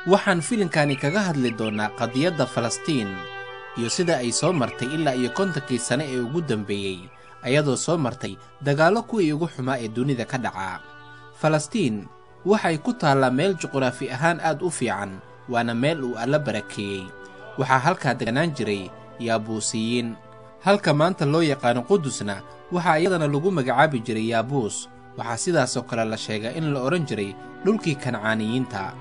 waxaan filimkani kaga hadli doonaa qadiyadda Falastiin iyo sida ay soo martay ilaa iyo 50 sano ee ugu dambeeyay ayadoo soo martay dagaalo kuwii ugu xumaa ee dunida ka dhaca. Falastiin waxay ku taallaa meel juqraafi ahaan aad u fiican, waana meel uu Alle barakeeyay. waxaa halkaa deganaan jiray Yaabuusiyiin, halka maanta loo yaqaano Qudusna waxaa iyadana lagu magacaabi jiray Yaabuus. waxaa sidaasoo kale la sheegay in la oran jiray dhulkii Kancaaniyiinta.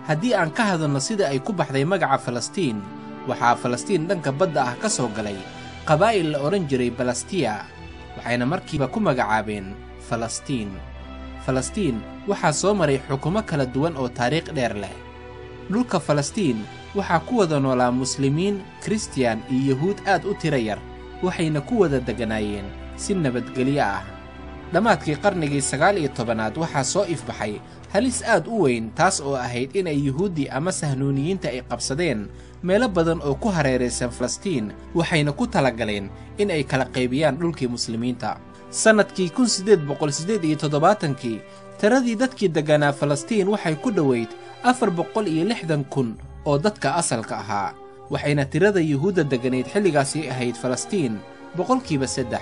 haddii aan ka hadalno sida ay ku baxday magaca Falastiin, waxaa Falastiin dhanka badda ah ka soo galay qabaa'il la oran jiray Balastiya, waxayna markiiba ku magacaabeen Falastiin. Falastiin waxaa soo maray xukumo kala duwan oo taariikh dheer leh. dhulka Falastiin waxaa ku wada noolaa Muslimiin, Kiristiyaan iyo Yahuud aad u tiro yar, waxayna ku wada deganaayeen si nabadgelyo ah. dhammaadkii qarnigii 19aad waxaa soo ifbaxay halis aad u weyn, taas oo ahayd in ay Yuhuudi ama Sahnuuniyiinta ay qabsadeen meelo badan oo ku hareeraysan Falastiin, waxayna ku talagaleen in ay kala qaybiyaan dhulkii Muslimiinta. sannadkii 1878 tiradii dadkii deganaa Falastiin waxay ku dhoweyd 460,000 oo dadka asalka ahaa, waxayna tirada Yuhuudda deganayd xilligaasi ahayd Falastiin 3%.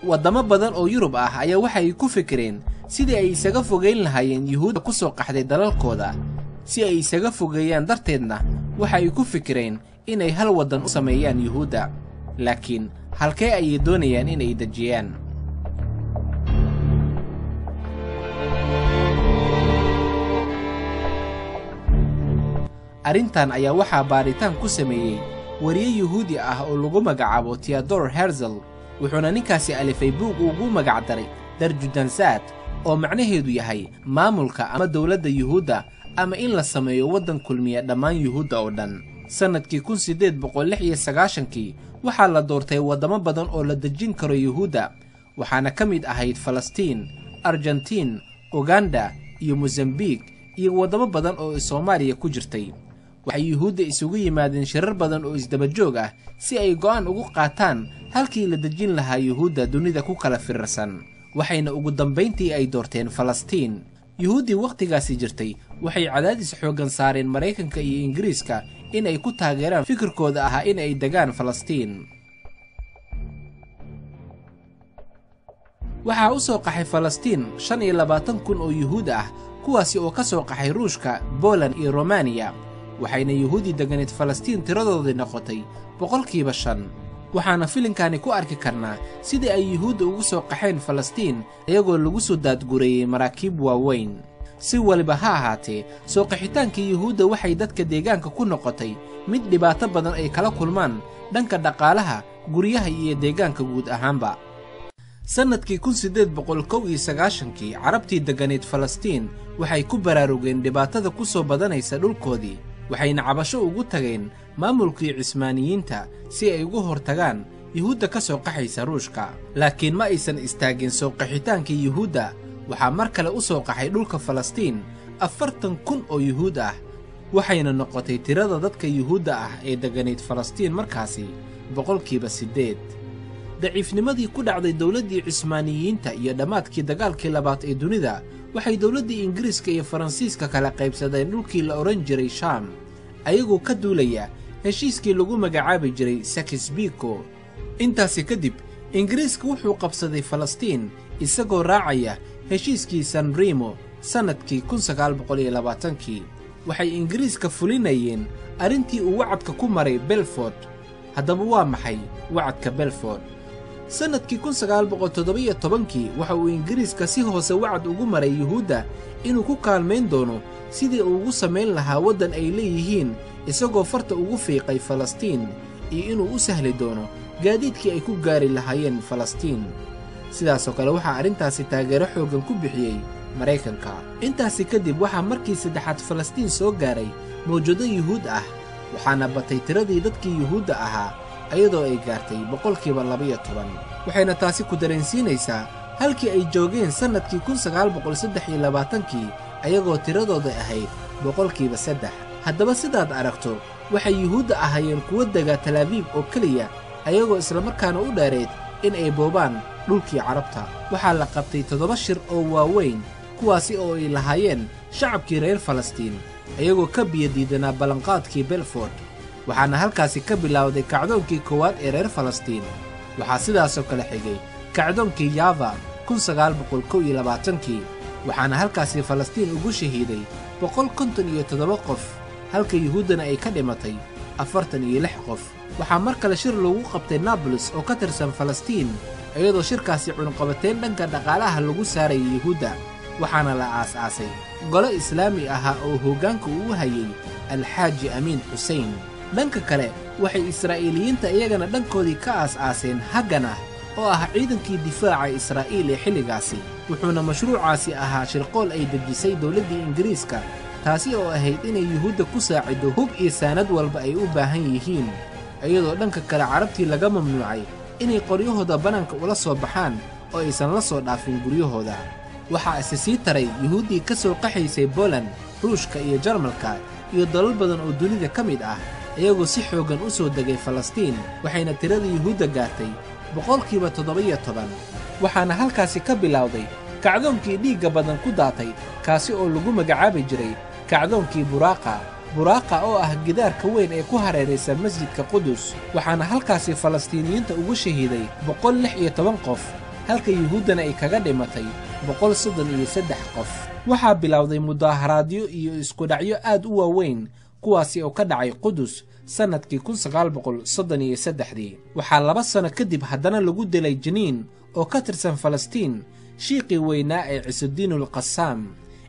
waddamo badan oo Yurub ah ayaa waxay ku fikireen sidii ay isaga fogeyn lahaayeen Yuhuudda ku soo qaxday dalalkooda. si ay isaga fogeeyaan darteedna waxay ku fikireen inay hal waddan u sameeyaan Yuhuudda, laakiin halkee ayay doonayaan inay dejiyaan? arrintan ayaa waxaa baaritaan ku sameeyey wariye Yuhuudi ah oo lagu magacaabo Theodor Herzl, wuxuuna ninkaasi alifay buug ugu magac daray Darjudansaad, oo macnaheedu yahay maamulka ama dowladda Yuhuudda, ama in la sameeyo waddan kulmiya dhammaan Yuhuudda oo dhan. sannadkii 1896 waxaa la doortay waddamo badan oo la dejin karo Yuhuudda, waxaana ka mid ahayd Falastiin, Argentiin, Uganda iyo Mozambique, iyo waddamo badan oo Soomaaliya ku jirtay. waxay Yuhuudda isugu yimaadeen shirar badan oo isdaba joog ah si ay go'aan ugu qaataan halkii la dejin lahaa Yuhuudda dunida ku kala firirsan, waxayna ugu dambayntii ay doorteen Falastiin. Yuhuuddii wakhtigaasi jirtay waxay cadaadis xooggan saareen Maraykanka iyo Ingiriiska in ay ku taageeraan fikirkooda ahaa in ay degaan Falastiin. waxaa u soo qaxay Falastiin 25,000 oo Yuhuud ah, kuwaasi oo ka soo qaxay Ruushka, Poland iyo Romania, waxayna Yuhuudi deganeed Falastiin tiradoodii noqotay 5%. waxaana filimkani ku arki karnaa sidii ay Yuhuudda ugu soo qaxeen Falastiin iyagoo lagu soo daadgureeyey maraakiib waaweyn. si waliba ha ahaatee, soo qaxitaankii Yuhuudda waxay dadka deegaanka ku noqotay mid dhibaato badan ay kala kulmaan dhanka dhaqaalaha, guryaha iyo deegaanka guud ahaanba. sannadkii 1891 carabtii deganeed Falastiin waxay ku baraarugeen dhibaatada ku soo badanaysa dhulkoodii, waxayna cabasho ugu tageen maamulkii Cismaaniyiinta si ay ugu hortagaan Yuhuudda ka soo qaxaysa Ruushka. laakiin ma aysan istaagin soo qaxitaankii Yuhuudda. waxaa mar kale u soo qaxay dhulka Falastiin 40,000 oo Yuhuud ah, waxayna noqotay tirada dadka Yuhuudda ah ee deganeed Falastiin markaasi 8%. daciifnimadii ku dhacday dowladdii Cismaaniyiinta iyo dhammaadkii dagaalkii labaad ee dunida waxay dowladdii Ingiriiska iyo Faransiiska kala qaybsadeen dhulkii la oran jiray Shaam, ayagoo ka duulaya heshiiskii lagu magacaabi jiray Sykes-Picot. intaasi kadib Ingiriiska wuxuu qabsaday Falastiin isagoo raacaya heshiiskii San Remo sannadkii 1920. waxay Ingiriiska fulinayeen arrintii uu wacadka ku maray Belfort. haddaba waa maxay wacadka Belfort? sannadkii 1917 waxa uu Ingiriiska si hoose wacad ugu maray Yuhuudda inuu ku kaalmayn doono sidii uu ugu samayn lahaa waddan ay leeyihiin, isagoo farta ugu fiiqay Falastiin iyo inuu u sahli doono gaadiidkii ay ku gaari lahaayeen Falastiin. sidaasoo kale waxaa arrintaasi taageero xooggan ku bixiyey Maraykanka. intaasi kadib waxaa markii saddexaad Falastiin soo gaaray mawjado Yuhuud ah, waxaana batay tiradii dadkii Yuhuudda ahaa ayadoo ay gaartay 12%. waxayna taasi ku dareensiinaysaa halkii ay joogeen sannadkii 1923 ayagoo tiradooda ahayd 3%. haddaba sidaad aragto, waxay Yuhuudda ahaayeen kuwa dega Tel Aviv oo keliya, ayagoo islamarkaana u dheereed in ay boobaan dhulkii Carabta. waxaa la qabtay 7 shir oo waaweyn, kuwaasi oo ay lahaayeen shacabkii reer Falastiin, iyagoo ka biyadiidanaa ballanqaadkii belford waxaana halkaasi ka bilowday kacdoonkii koowaad ee reer falastiin waxaa sidaasoo kale xigay kacdoonkii yava kii waxaana halkaasi falastiin ugu shahiiday 157 qof halka yuhuuddana ay ka dhimatay 46 qof waxaa mar kale shir lagu qabtay naabolis oo ka tirsan falastiin iyadoo shirkaasi cunqabateen dhanka dhaqaalaha lagu saarayay yuhuudda waxaana la aas-aasay golo islaami ahaa oo hoggaanka uu hayay alxaaji amiin xusein dhanka kale waxay israa'iiliyiinta iyagana dhankoodii ka aas-aaseen hagganah oo ah ciidankii difaaca israa'iil ee xilligaasi wuxuuna mashruucaasi ahaa shirqool ay dejisay dawladdii ingiriiska taasi oo ahayd inay yuhuudda ku saaciddo hub iyo saanad walba ay u baahan yihiin iyadoo dhanka kale carabtii laga mamnuucay inay qoryahooda bannaanka ula soo baxaan oo aysan la soo dhaafin guryahooda waxaa ise sii taray yuhuuddii ka soo qaxaysay boland ruushka iyo jarmalka iyo dalal badan oo dunida ka mid ah iyagoo si xooggan u soo degay falastiin waxayna tirada yuhuudda gaartay 17%. waxaana halkaasi ka bilowday kacdoonkii dhiigga badan ku daatay kaasi oo lagu magacaabi jiray kacdoonkii buraaqa oo ah gidaarka weyn ee ku hareeraysa masjidka qudus waxaana halkaasi falastiiniyiinta ugu shahiiday 116 qof halka yuhuuddana ay kaga dhimatay 133 qof waxaa bilowday mudaaharaadyo iyo iskudhacyo aad u waaweyn kuwaasi oo ka dhacay qudus sannadkii 1933 waxaa 2 sano kadib haddana lagu dilay jiniin oo ka tirsan falastiin shiiqii weynaa ee cisudiinul qasaam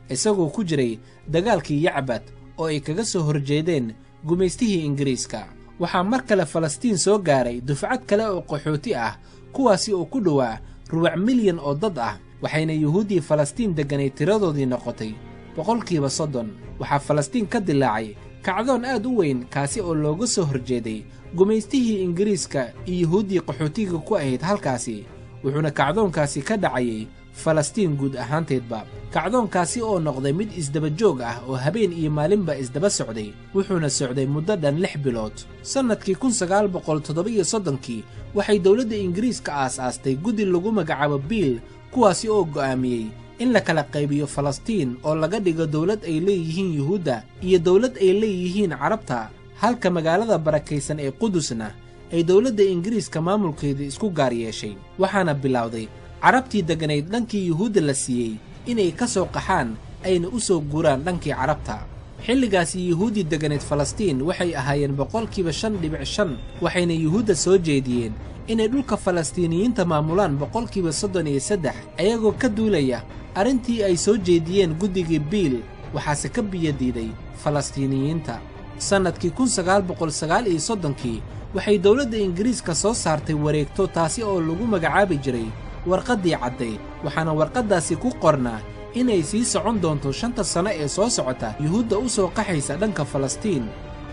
isagoo ku jiray dagaalkii yacbad oo ay kaga soo horjeedeen gumaystihii ingiriiska waxaa mar kale falastiin soo gaaray dufcad kale oo qaxooti ah kuwaasi oo ku dhowaa 4 milyan oo dad ah waxayna yuhuuddii falastiin degganay tiradoodii noqotay 30%. waxaa falastiin ka dilaacay kacdoon aad u weyn kaasi oo looga soo horjeeday gumaystihii ingiriiska iyo yuhuuddii qaxootiga ku ahayd halkaasi wuxuuna kacdoonkaasi ka dhacayay falastiin guud ahaanteedba kacdoonkaasi oo noqday mid isdaba joog ah oo habeen iyo maalinba isdaba socday wuxuuna socday muddo dhan 6 bilood sannadkii 1937 waxay dawladda ingiriiska aas-aastay guddi lagu magacaabo biil kuwaasi oo go'aamiyey in la kala qaybiyo falastiin oo laga dhigo dawlad ay leeyihiin yuhuudda iyo dawlad ay leeyihiin carabta halka magaalada barakaysan ee qudusna ay dawladda ingiriiska maamulkeeda isku gaar yeeshay waxaana bilowday carabtii degganayd dhankii yuhuudda la siiyey inay ka soo qaxaan ayna u soo guuraan dhankii carabta xilligaasi yuhuuddii degganayd falastiin waxay ahaayeen 5.5% waxayna yuhuudda soo jeediyeen inay dhulka falastiiniyiinta maamulaan 33% ayagoo ka duulaya arrintii ay soo jeediyeen guddigii biil waxaase ka biyadiiday falastiiniyiinta sannadkii 1939 waxay dawladda ingiriiska soo saartay wareegto taasi oo lagu magacaabi jiray warqaddii caddayd waxaana warqaddaasi ku qornaa inay sii socon doonto 5 sano ee soo socota yuhuudda u soo qaxaysa dhanka falastiin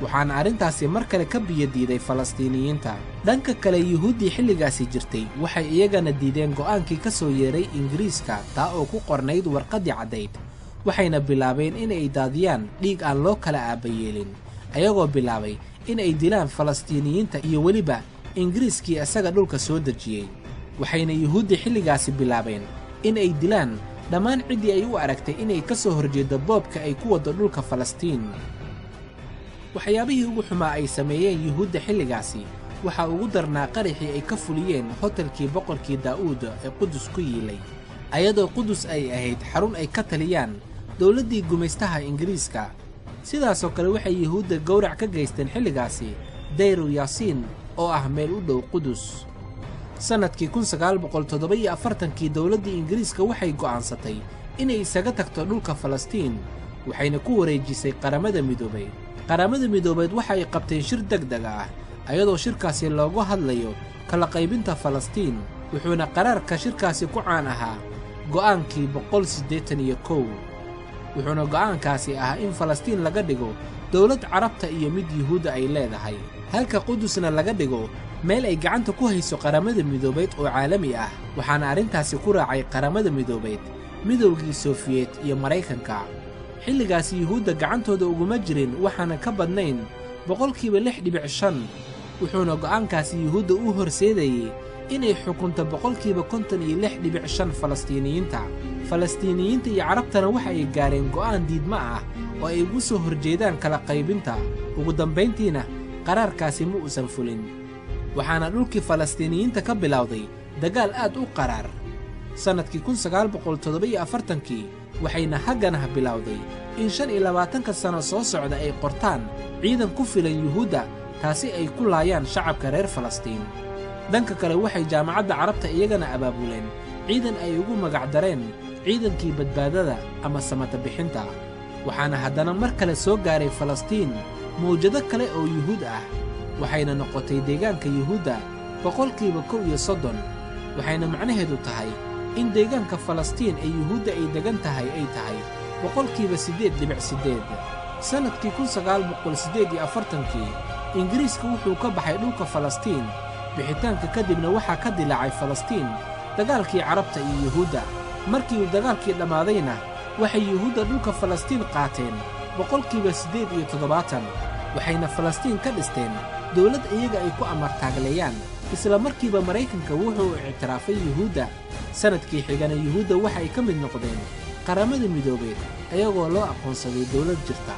waxaana arrintaasi mar kale ka biyadiiday falastiiniyiinta dhanka kale yuhuuddii xilligaasi jirtay waxay iyagana diideen go'aankii ka soo yeeray ingiriiska taa oo ku qornayd warqaddii caddayd waxayna bilaabeen inay daadiyaan dhiig aan loo kala aabayeelin ayagoo bilaabay inay dilaan falastiiniyiinta iyo weliba ingiriiskii isaga dhulka soo dejiyey waxayna yuhuuddii xilligaasi bilaabeen inay dilaan dhammaan ciddii ay u aragtay inay ka soo horjeeddo boobka ay ku waddo dhulka falastiin waxyaabihii ugu xumaa ay sameeyeen yuhuudda xilligaasi waxaa ugu darnaa qaraxii ay ka fuliyeen hotelkii boqorkii daa'uud ee qudus ku yiilay ayadoo qudus ay ahayd xarun ay ka taliyaan dawladdii gumaystaha ingiriiska sidaasoo kale waxay yuhuudda gowrac ka geysteen xilligaasi dayru yaasiin oo ah meel u dhow qudus sannadkii 1947 dawladdii ingiriiska waxay go'aansatay inay isaga tagto dhulka falastiin waxayna ku wareejisay qaramada midoobeed waxa ay qabteen shir degdeg ah ayadoo shirkaasi loogu hadlayo kala qaybinta falastiin wuxuuna qaraarka shirkaasi ku caan ahaa go'aankii 181 wuxuuna go'aankaasi ahaa in falastiin laga dhigo dawlad carabta iyo mid yuhuudda ay leedahay halka qudusna laga dhigo meel ay gacanta ku hayso qaramada midoobeed oo caalami ah waxaana arrintaasi ku raacay qaramada midoobeed midowgii sofiyeet iyo maraykanka xilligaasi yuhuudda gacantooda uguma jirin waxaana ka badnayn 6.5% wuxuuna go'aankaasi yuhuudda u horseedayey inay xukunto boqolkiiba 56.5 Falastiiniyiinta. Falastiiniyiinta iyo Carabtana waxa ay gaareen go'aan diidma ah oo ay ugu soo horjeedaan kala qaybinta. Ugu dambayntiina qaraarkaasi ma uusan fulin, waxaana dhulkii Falastiiniyiinta ka bilowday dagaal aad u qaraar. Sanadkii 1947 waxayna haggana bilowday in 25 sano soo socda ay qortaan ciidan ku filan Yuhuudda taasi ay ku laayaan shacabka reer Falastiin. dhanka kale waxay jaamacadda Carabta iyagana abaabuleen ciidan ay ugu magacdareen ciidankii badbaadada ama samata bixinta. waxaana haddana mar kale soo gaaray Falastiin mawjado kale oo Yuhuud ah, waxayna noqotay deegaanka Yuhuudda boqolkiiba 31, waxayna macnaheedu tahay in deegaanka Falastiin ee Yuhuudda ay degan tahay ay tahay boqolkiiba 8.8. sanadkii 1948 Ingiriiska wuxuu ka baxay dhulka Falastiin. bixitaanka kadibna waxaa ka dilaacay Falastiin dagaalkii Carabta iyo Yuhuudda. markii uu dagaalkii dhammaadayna waxay Yuhuudda dhulka Falastiin qaateen boqolkiiba 87, waxayna Falastiin ka dhisteen dawlad iyaga ay ku amartaagleeyaan. isla markiiba Maraykanka wuxuu ictiraafay Yuhuudda. sanadkii xigana Yuhuudda waxay ka mid noqdeen qaramada midoobay ayagoo loo aqoonsaday dawlad jirta.